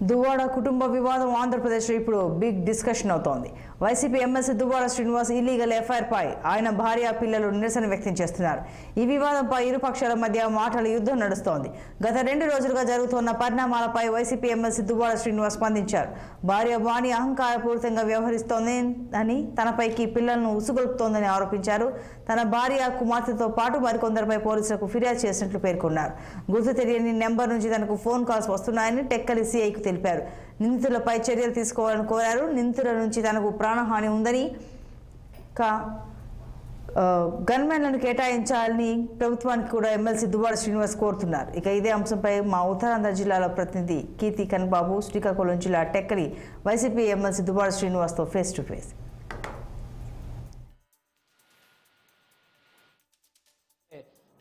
దువ్వాడ కుటుంబ వివాదం ఆంధ్రప్రదేశ్లో ఇప్పుడు బిగ్ డిస్కషన్ అవుతోంది. YCP MLC Duvvada Srinivas illegal FIR పై ఆయన భార్య పిల్లలు నిరసన వ్యక్తం చేస్తున్నారు. ఈ వివాదంపై ఇరు పక్షాల మధ్య మాటల యుద్ధం నడుస్తోంది. గత 2 రోజులుగా జరుగుతున్న పరిణామాలపై వైసీపీ ఎమ్మెల్సీ దువ్వాడ శ్రీనివాస్ స్పందించారు. భార్య వాణి అహంకారపూరితంగా వ్యవహరిస్తోందని, తనపైకి పిల్లలను ఉసుగొల్పుతోందని ఆరోపించారు. తన భార్య కుమార్తెతో పాటు మరికొందరిపై పోలీసులకు ఫిర్యాదు చేసినట్లు పేర్కొన్నారు. గుర్తు తెలియని నెంబర్ నుంచి తనకు ఫోన్ కాల్స్ వస్తున్నాయని టెక్కలి సిఐకు తెలిపారు. నిందితులపై చర్యలు తీసుకోవాలని కోరారు. నిందితుల నుంచి తనకు ప్రాణహాని ఉందని, గన్మెన్లను కేటాయించాలని ప్రభుత్వానికి కూడా ఎమ్మెల్సీ దువ్వాడ శ్రీనివాస్ కోరుతున్నారు. ఇక ఇదే అంశంపై మా ఉత్తరాంధ్ర జిల్లాల ప్రతినిధి కీర్తి కన్బాబు శ్రీకాకుళం జిల్లా టెక్కలి వైసీపీ ఎమ్మెల్సీ దువ్వాడ శ్రీనివాస్తో ఫేస్ టు ఫేస్.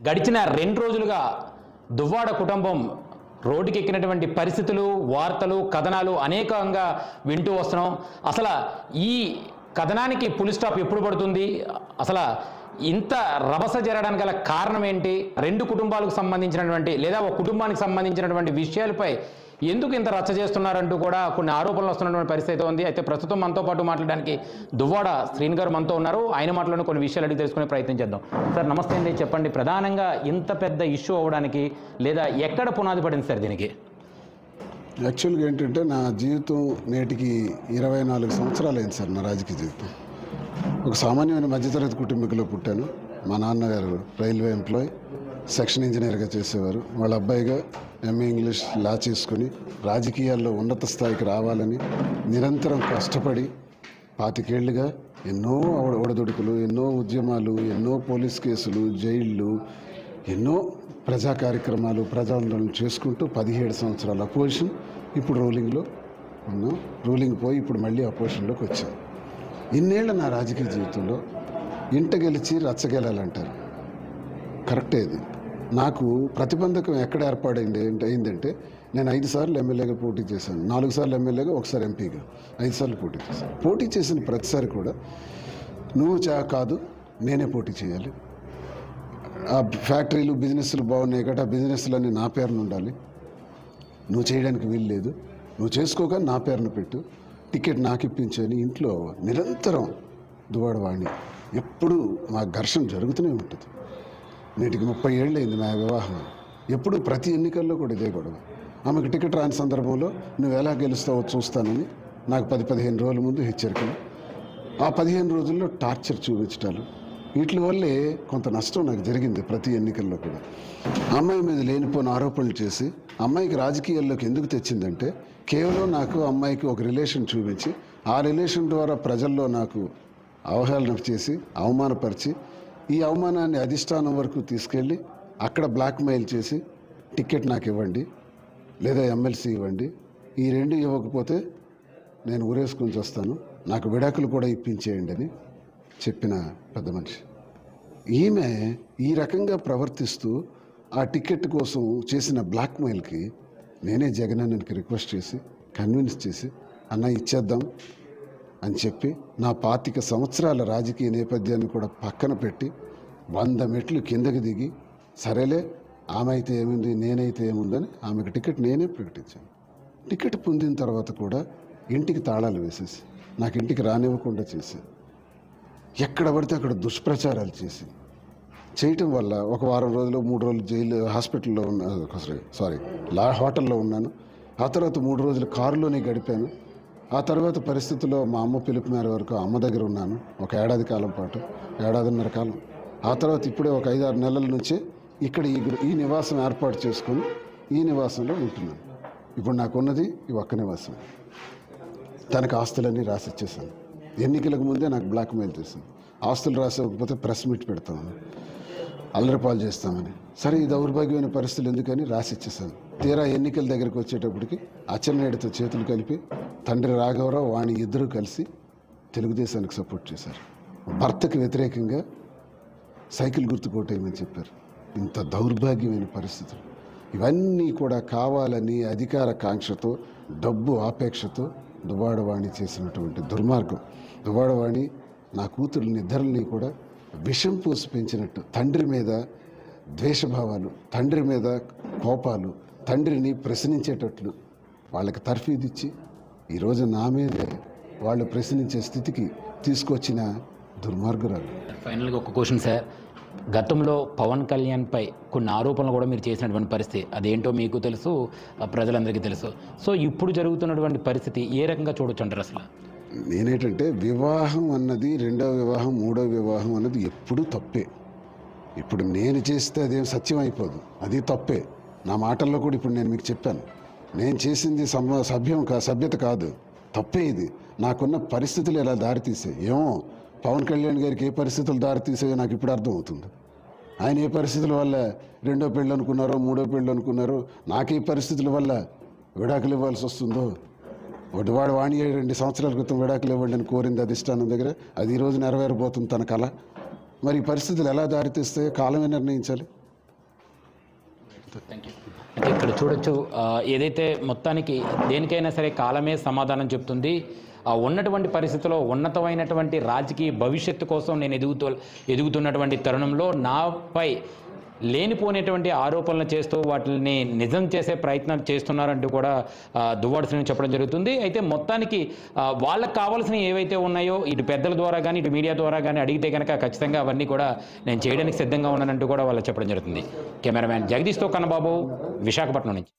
గడిచిన 2 రోజులుగా దువ్వాడ కుటుంబం రోడ్డుకి ఎక్కినటువంటి పరిస్థితులు, వార్తలు, కథనాలు అనేకంగా వింటూ వస్తున్నాం. అసలు ఈ కథనానికి ఫుల్ స్టాప్ ఎప్పుడు పడుతుంది? అసలు ఇంత రభస జరగడానికి గల కారణం ఏంటి? 2 కుటుంబాలకు సంబంధించినటువంటి లేదా ఒక కుటుంబానికి సంబంధించినటువంటి విషయాలపై ఎందుకు ఇంత రచ్చ చేస్తున్నారంటూ కూడా కొన్ని ఆరోపణలు వస్తున్నటువంటి పరిస్థితి ఉంది. అయితే ప్రస్తుతం మనతో పాటు మాట్లాడడానికి దువ్వాడ శ్రీని గారు మనతో ఉన్నారు. ఆయన మాటలోనే కొన్ని విషయాలు అడిగి తెలుసుకునే ప్రయత్నం చేద్దాం. సార్ నమస్తే అండి, చెప్పండి, ప్రధానంగా ఇంత పెద్ద ఇష్యూ అవ్వడానికి లేదా ఎక్కడ పునాది పడింది సార్ దీనికి? యాక్చువల్గా ఏంటంటే నా జీవితం నేటికి 24 సంవత్సరాలు అయింది సార్. నా రాజకీయ జీవితం ఒక సామాన్యమైన మధ్యతరగతి కుటుంబీకులో పుట్టాను. మా నాన్నగారు రైల్వే ఎంప్లాయ్, సెక్షన్ ఇంజనీర్గా చేసేవారు. వాళ్ళ అబ్బాయిగా ఎంఏ ఇంగ్లీష్ లా చేసుకుని రాజకీయాల్లో ఉన్నత స్థాయికి రావాలని నిరంతరం కష్టపడి 25 ఏళ్లుగా ఎన్నో ఒడదొడుకులు, ఎన్నో ఉద్యమాలు, ఎన్నో పోలీస్ కేసులు, జైళ్ళు, ఎన్నో ప్రజా కార్యక్రమాలు, ప్రజాందోళన చేసుకుంటూ 17 సంవత్సరాల అపోజిషన్, ఇప్పుడు రూలింగ్లో ఉన్నాం. రూలింగ్ పోయి ఇప్పుడు మళ్ళీ అపోజిషన్లోకి వచ్చాం. ఇన్నేళ్ల నా రాజకీయ జీవితంలో ఇంట గెలిచి రచ్చగెలాలంటారు, కరెక్టే. ఇది నాకు ప్రతిబంధకం ఎక్కడ అయిందంటే నేను 5 సార్లు ఎమ్మెల్యేగా పోటీ చేశాను. 4 సార్లు ఎమ్మెల్యేగా, ఒకసారి ఎంపీగా, 5 సార్లు పోటీ చేశాను. పోటీ చేసిన ప్రతిసారి కూడా నువ్వు కాదు నేనే పోటీ చేయాలి, ఆ ఫ్యాక్టరీలు బిజినెస్లు బాగున్నాయి కాబట్టి ఆ బిజినెస్లన్నీ నా పేరున ఉండాలి, నువ్వు చేయడానికి వీలు లేదు, నువ్వు చేసుకోక నా పేరున పెట్టు, టికెట్ నాకు ఇప్పించని ఇంట్లో నిరంతరం దువ్వాడ వాణి ఎప్పుడూ మా ఘర్షణ జరుగుతూనే ఉంటుంది. నేటికి 30 ఏళ్ళు అయింది నా వివాహం. ఎప్పుడు ప్రతి ఎన్నికల్లో కూడా ఇదే గొడవ. ఆమెకు టికెట్ రాని సందర్భంలో నువ్వు ఎలా గెలుస్తావో చూస్తానని నాకు 10-15 రోజుల ముందు హెచ్చరికలు, ఆ 15 రోజుల్లో టార్చర్ చూపించటాలు, వీటి వల్లే కొంత నష్టం నాకు జరిగింది ప్రతి ఎన్నికల్లో కూడా. అమ్మాయి మీద లేనిపోయిన ఆరోపణలు చేసి అమ్మాయికి రాజకీయాల్లోకి ఎందుకు తెచ్చిందంటే కేవలం నాకు అమ్మాయికి ఒక రిలేషన్ చూపించి ఆ రిలేషన్ ద్వారా ప్రజల్లో నాకు అవహేళన చేసి అవమానపరిచి ఈ అవమానాన్ని అధిష్టానం వరకు తీసుకెళ్ళి అక్కడ బ్లాక్మెయిల్ చేసి టికెట్ నాకు ఇవ్వండి లేదా ఎమ్మెల్సీ ఇవ్వండి, ఈ 2 ఇవ్వకపోతే నేను ఊరేసుకొని వస్తాను, నాకు విడాకులు కూడా ఇప్పించేయండి అని చెప్పిన పెద్ద మనిషి. ఈమె ఈ రకంగా ప్రవర్తిస్తూ ఆ టికెట్ కోసం చేసిన బ్లాక్మెయిల్కి నేనే జగనన్నకి రిక్వెస్ట్ చేసి కన్విన్స్ చేసి అన్న ఇచ్చేద్దాం అని చెప్పి నా 25 సంవత్సరాల రాజకీయ నేపథ్యాన్ని కూడా పక్కన పెట్టి 100 మెట్లు కిందకి దిగి సరేలే ఆమె అయితే ఏముంది నేనైతే ఏముందని ఆమెకు టికెట్ నేనే ప్రకటించాను. టికెట్ పొందిన తర్వాత కూడా ఇంటికి తాళాలు వేసేసి నాకు ఇంటికి రానివ్వకుండా చేసి ఎక్కడ పడితే అక్కడ దుష్ప్రచారాలు చేసి చేయటం వల్ల ఒక వారం రోజులు 3 రోజులు జైలు హాస్పిటల్లో హోటల్లో ఉన్నాను. ఆ తర్వాత 3 రోజులు కారులోనే గడిపాను. ఆ తర్వాత పరిస్థితుల్లో మా అమ్మ పిలుపు మేర వరకు అమ్మ దగ్గర ఉన్నాను ఒక 1 ఏడాది కాలం పాటు, 1.5 ఏడాదిన్నర కాలం. ఆ తర్వాత ఇప్పుడే ఒక 5-6 నెలల నుంచే ఇక్కడ ఈ నివాసం ఏర్పాటు చేసుకొని ఈ నివాసంలో ఉంటున్నాను. ఇప్పుడు నాకున్నది ఈ ఒక్క నివాసం. తనకు ఆస్తులన్నీ రాసిచ్చేసాను. ఎన్నికలకు ముందే నాకు బ్లాక్మెయిల్ చేశాను, ఆస్తులు రాసివ్వకపోతే ప్రెస్ మీట్ పెడతామని, అల్లరిపాలు చేస్తామని. సరే ఈ దౌర్భాగ్యమైన పరిస్థితులు ఎందుకని రాసిచ్చేసాను. తీరా ఎన్నికల దగ్గరికి వచ్చేటప్పటికి అచ్చెన్నాయుడితో చేతులు కలిపి తండ్రి రాఘవరావు వాణి ఇద్దరూ కలిసి తెలుగుదేశానికి సపోర్ట్ చేశారు. భర్తకు వ్యతిరేకంగా సైకిల్ గుర్తు కోటేయమని చెప్పారు. ఇంత దౌర్భాగ్యమైన పరిస్థితులు ఇవన్నీ కూడా కావాలని అధికార కాంక్షతో, డబ్బు ఆపేక్షతో దువ్వాడ వాణి చేసినటువంటి దుర్మార్గం. దువ్వాడ వాణి నా కూతుర్ని ఇద్దరిని కూడా విషం పూసి పెంచినట్టు, తండ్రి మీద ద్వేషభావాలు, తండ్రి మీద కోపాలు, తండ్రిని ప్రశ్నించేటట్లు వాళ్ళకి తర్ఫీదు ఇచ్చి ఈరోజు నా మీదే వాళ్ళు ప్రశ్నించే స్థితికి తీసుకొచ్చిన దుర్మార్గురాలు. ఫైనల్గా ఒక క్వశ్చన్ సార్, గతంలో పవన్ కళ్యాణ్పై కొన్ని ఆరోపణలు కూడా మీరు చేసినటువంటి పరిస్థితి అదేంటో మీకు తెలుసు, ప్రజలందరికీ తెలుసు. సో ఇప్పుడు జరుగుతున్నటువంటి పరిస్థితి ఏ రకంగా చూడొచ్చు అంటారు అసలు? నేనేంటంటే వివాహం అన్నది, రెండవ వివాహం, మూడవ వివాహం అన్నది ఎప్పుడూ తప్పే. ఇప్పుడు నేను చేస్తే అదేం సత్యం అయిపోదు, అది తప్పే. నా మాటల్లో కూడా ఇప్పుడు నేను మీకు చెప్పాను, నేను చేసింది సభ్యత కాదు, తప్పే ఇది. నాకున్న పరిస్థితులు ఎలా దారితీసాయి ఏమో, పవన్ కళ్యాణ్ గారికి ఏ పరిస్థితులు దారితీసాయో నాకు ఇప్పుడు అర్థమవుతుంది. ఆయన ఏ పరిస్థితుల వల్ల రెండో పెళ్ళి అనుకున్నారో, మూడో పెళ్ళి అనుకున్నారో, నాకు ఏ పరిస్థితుల వల్ల విడాకులు ఇవ్వాల్సి వస్తుందో. వాడు వాణి 2 సంవత్సరాల క్రితం విడాకులు ఇవ్వండి అని కోరింది అధిష్టానం దగ్గర, అది ఈరోజు నెరవేరబోతుంది తన కళ. మరి ఈ పరిస్థితులు ఎలా దారితీస్తాయో కాలమే నిర్ణయించాలి. అయితే ఇక్కడ చూడొచ్చు, ఏదైతే మొత్తానికి దేనికైనా సరే కాలమే సమాధానం చెప్తుంది. ఉన్నటువంటి పరిస్థితిలో ఉన్నతమైనటువంటి రాజకీయ భవిష్యత్తు కోసం నేను ఎదుగుతున్నటువంటి తరుణంలో నాపై లేనిపోయినటువంటి ఆరోపణలు చేస్తూ వాటిని నిజం చేసే ప్రయత్నాలు చేస్తున్నారంటూ కూడా దువ్వాడ శ్రీనివాస్ చెప్పడం జరుగుతుంది. అయితే మొత్తానికి వాళ్ళకు కావాల్సినవి ఏవైతే ఉన్నాయో ఇటు పెద్దల ద్వారా కానీ ఇటు మీడియా ద్వారా కానీ అడిగితే కనుక ఖచ్చితంగా అవన్నీ కూడా నేను చేయడానికి సిద్ధంగా ఉన్నానంటూ కూడా వాళ్ళు చెప్పడం జరుగుతుంది. కెమెరామ్యాన్ జగదీష్తో కన్నబాబు, విశాఖపట్నం నుంచి.